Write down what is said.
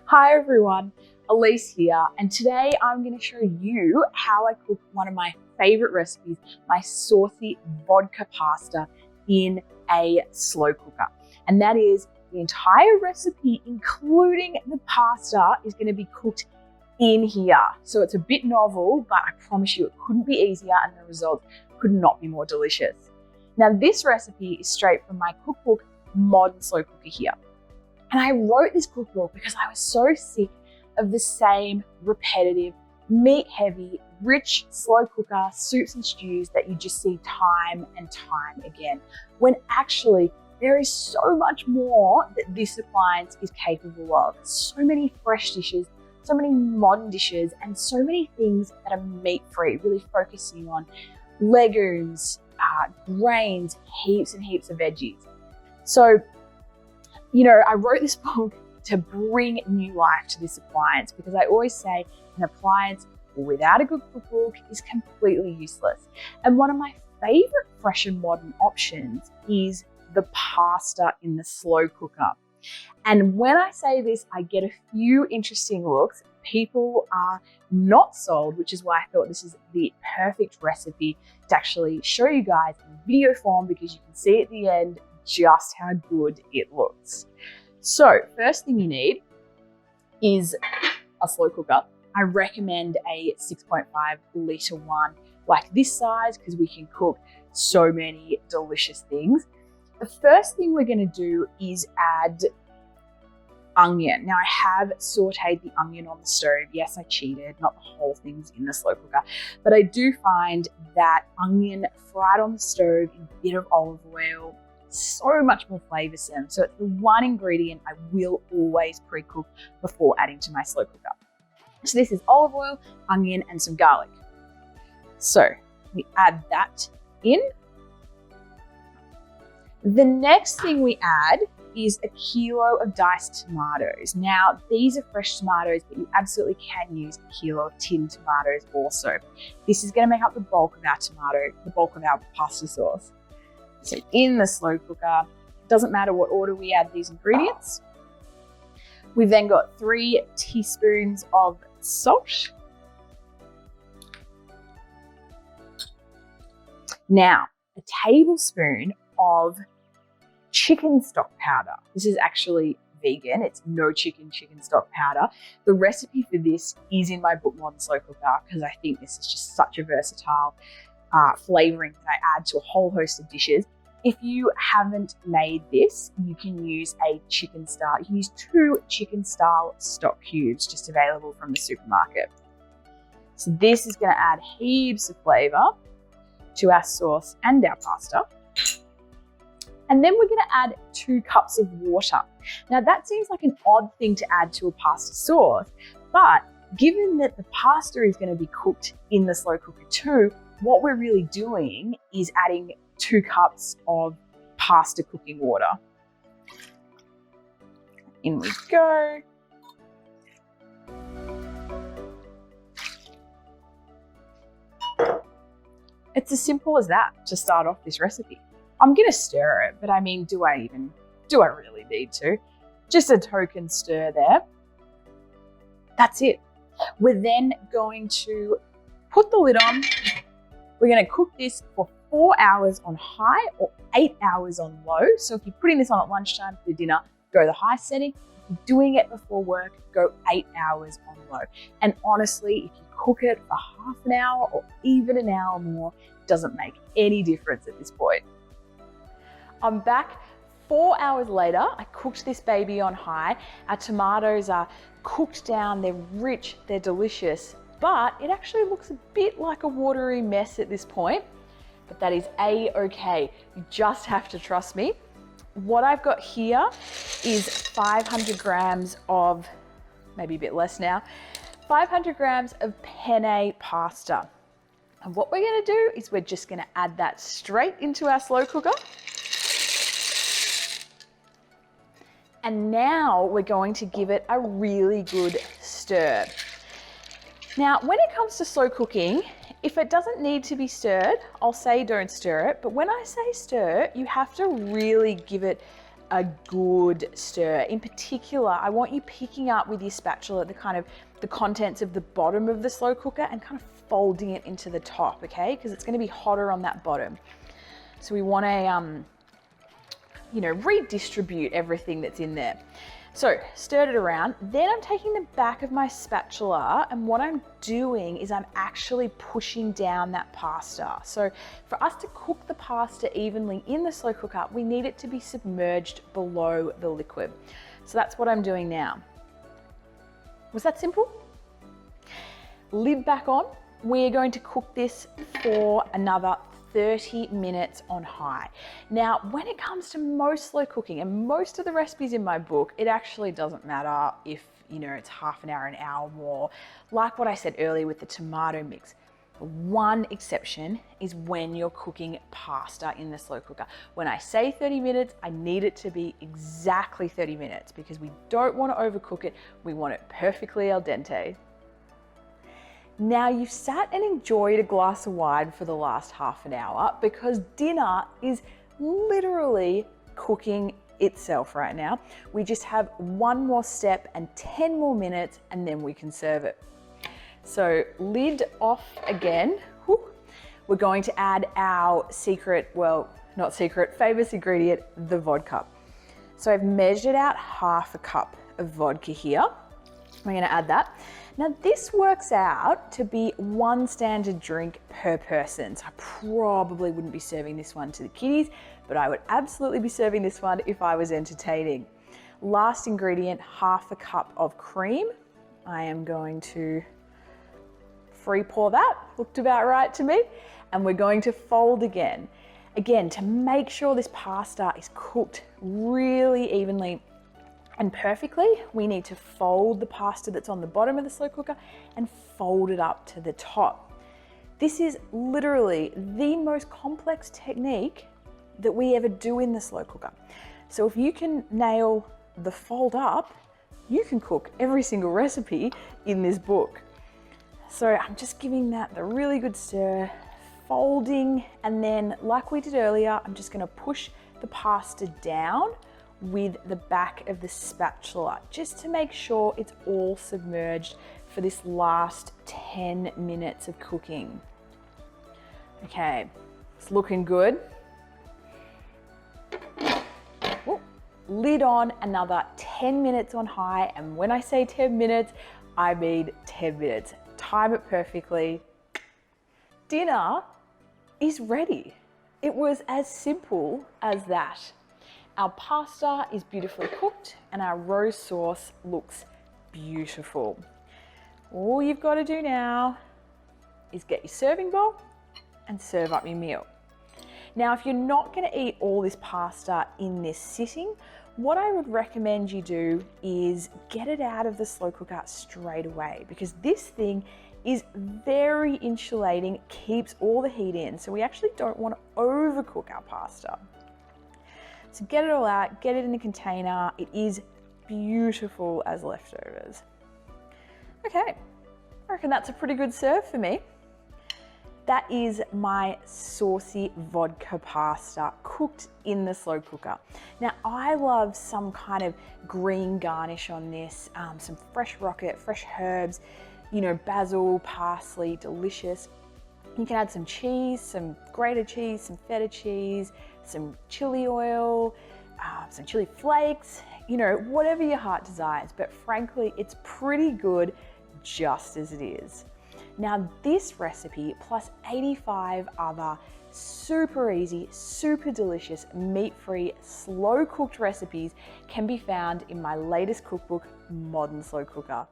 Hi everyone, Elise here, and today I'm going to show you how I cook one of my favorite recipes, my saucy vodka pasta in a slow cooker. And that is the entire recipe, including the pasta, is going to be cooked in here. So it's a bit novel, but I promise you it couldn't be easier and the results could not be more delicious. Now this recipe is straight from my cookbook, Modern Slow Cooker here. And I wrote this cookbook because I was so sick of the same repetitive, meat-heavy, rich, slow cooker soups and stews that you just see time and time again, when actually there is so much more that this appliance is capable of. So many fresh dishes, so many modern dishes, and so many things that are meat-free, really focusing on legumes, grains, heaps and heaps of veggies. So, you know, I wrote this book to bring new life to this appliance because I always say an appliance without a good cookbook is completely useless. And one of my favorite fresh and modern options is the pasta in the slow cooker. And when I say this, I get a few interesting looks. People are not sold, which is why I thought this is the perfect recipe to actually show you guys in video form, because you can see at the end just how good it looks. So first thing you need is a slow cooker. I recommend a 6.5 litre one like this size because we can cook so many delicious things. The first thing we're going to do is add onion. Now I have sauteed the onion on the stove. Yes, I cheated, not the whole thing's in the slow cooker, but I do find that onion fried on the stove in a bit of olive oil, so much more flavoursome. So it's the one ingredient I will always pre-cook before adding to my slow cooker. So this is olive oil, onion, and some garlic. So we add that in. The next thing we add is a kilo of diced tomatoes. Now these are fresh tomatoes, but you absolutely can use a kilo of tinned tomatoes also. This is going to make up the bulk of our pasta sauce. So in the slow cooker, doesn't matter what order we add these ingredients. We've then got 3 teaspoons of salt. Now, a tablespoon of chicken stock powder. This is actually vegan. It's no chicken stock powder. The recipe for this is in my book, Modern Slow Cooker, because I think this is just such a versatile flavouring that I add to a whole host of dishes. If you haven't made this, you can use You can use 2 chicken style stock cubes just available from the supermarket. So this is going to add heaps of flavour to our sauce and our pasta. And then we're going to add 2 cups of water. Now that seems like an odd thing to add to a pasta sauce, but given that the pasta is going to be cooked in the slow cooker too, what we're really doing is adding 2 cups of pasta cooking water. In we go. It's as simple as that to start off this recipe. I'm going to stir it, but I mean, do I really need to? Just a token stir there. That's it. We're then going to put the lid on. We're going to cook this for 4 hours on high or 8 hours on low. So if you're putting this on at lunchtime for dinner, go the high setting. If you're doing it before work, go 8 hours on low. And honestly, if you cook it for half an hour or even an hour more, it doesn't make any difference at this point. I'm back 4 hours later. I cooked this baby on high. Our tomatoes are cooked down, they're rich, they're delicious, but it actually looks a bit like a watery mess at this point, but that is a-okay. You just have to trust me. What I've got here is 500 grams of, maybe a bit less now, 500 grams of penne pasta. And what we're gonna do is we're just gonna add that straight into our slow cooker. And now we're going to give it a really good stir. Now, when it comes to slow cooking, if it doesn't need to be stirred, I'll say don't stir it. But when I say stir, you have to really give it a good stir. In particular, I want you picking up with your spatula the contents of the bottom of the slow cooker and kind of folding it into the top, okay? Because it's going to be hotter on that bottom. So we want to, redistribute everything that's in there. So stirred it around. Then I'm taking the back of my spatula, and what I'm doing is I'm actually pushing down that pasta. So for us to cook the pasta evenly in the slow cooker, we need it to be submerged below the liquid. So that's what I'm doing now. Was that simple? Lid back on. We're going to cook this for another 30 minutes on high. Now, when it comes to most slow cooking and most of the recipes in my book, it actually doesn't matter if, it's half an hour more. Like what I said earlier with the tomato mix. One exception is when you're cooking pasta in the slow cooker. When I say 30 minutes, I need it to be exactly 30 minutes because we don't want to overcook it. We want it perfectly al dente. Now you've sat and enjoyed a glass of wine for the last half an hour because dinner is literally cooking itself right now. We just have one more step and 10 more minutes and then we can serve it. So lid off again. We're going to add our famous ingredient, the vodka. So I've measured out half a cup of vodka here. We're going to add that. Now this works out to be 1 standard drink per person. So I probably wouldn't be serving this one to the kiddies, but I would absolutely be serving this one if I was entertaining. Last ingredient, half a cup of cream. I am going to free pour that, looked about right to me. And we're going to fold again. Again, to make sure this pasta is cooked really evenly and perfectly, we need to fold the pasta that's on the bottom of the slow cooker and fold it up to the top. This is literally the most complex technique that we ever do in the slow cooker. So if you can nail the fold up, you can cook every single recipe in this book. So I'm just giving that the really good stir, folding, and then like we did earlier, I'm just gonna push the pasta down with the back of the spatula, just to make sure it's all submerged for this last 10 minutes of cooking. Okay, it's looking good. Ooh, lid on, another 10 minutes on high, and when I say 10 minutes, I mean 10 minutes. Time it perfectly. Dinner is ready. It was as simple as that. Our pasta is beautifully cooked and our rose sauce looks beautiful. All you've got to do now is get your serving bowl and serve up your meal. Now, if you're not going to eat all this pasta in this sitting, what I would recommend you do is get it out of the slow cooker straight away, because this thing is very insulating, keeps all the heat in. So we actually don't want to overcook our pasta. So get it all out, get it in a container. It is beautiful as leftovers. Okay, I reckon that's a pretty good serve for me. That is my saucy vodka pasta cooked in the slow cooker. Now I love some kind of green garnish on this, some fresh rocket, fresh herbs, basil, parsley, delicious. You can add some cheese, some grated cheese, some feta cheese, some chili oil, some chili flakes, whatever your heart desires. But frankly, it's pretty good just as it is. Now this recipe plus 85 other super easy, super delicious, meat-free, slow cooked recipes can be found in my latest cookbook, Modern Slow Cooker.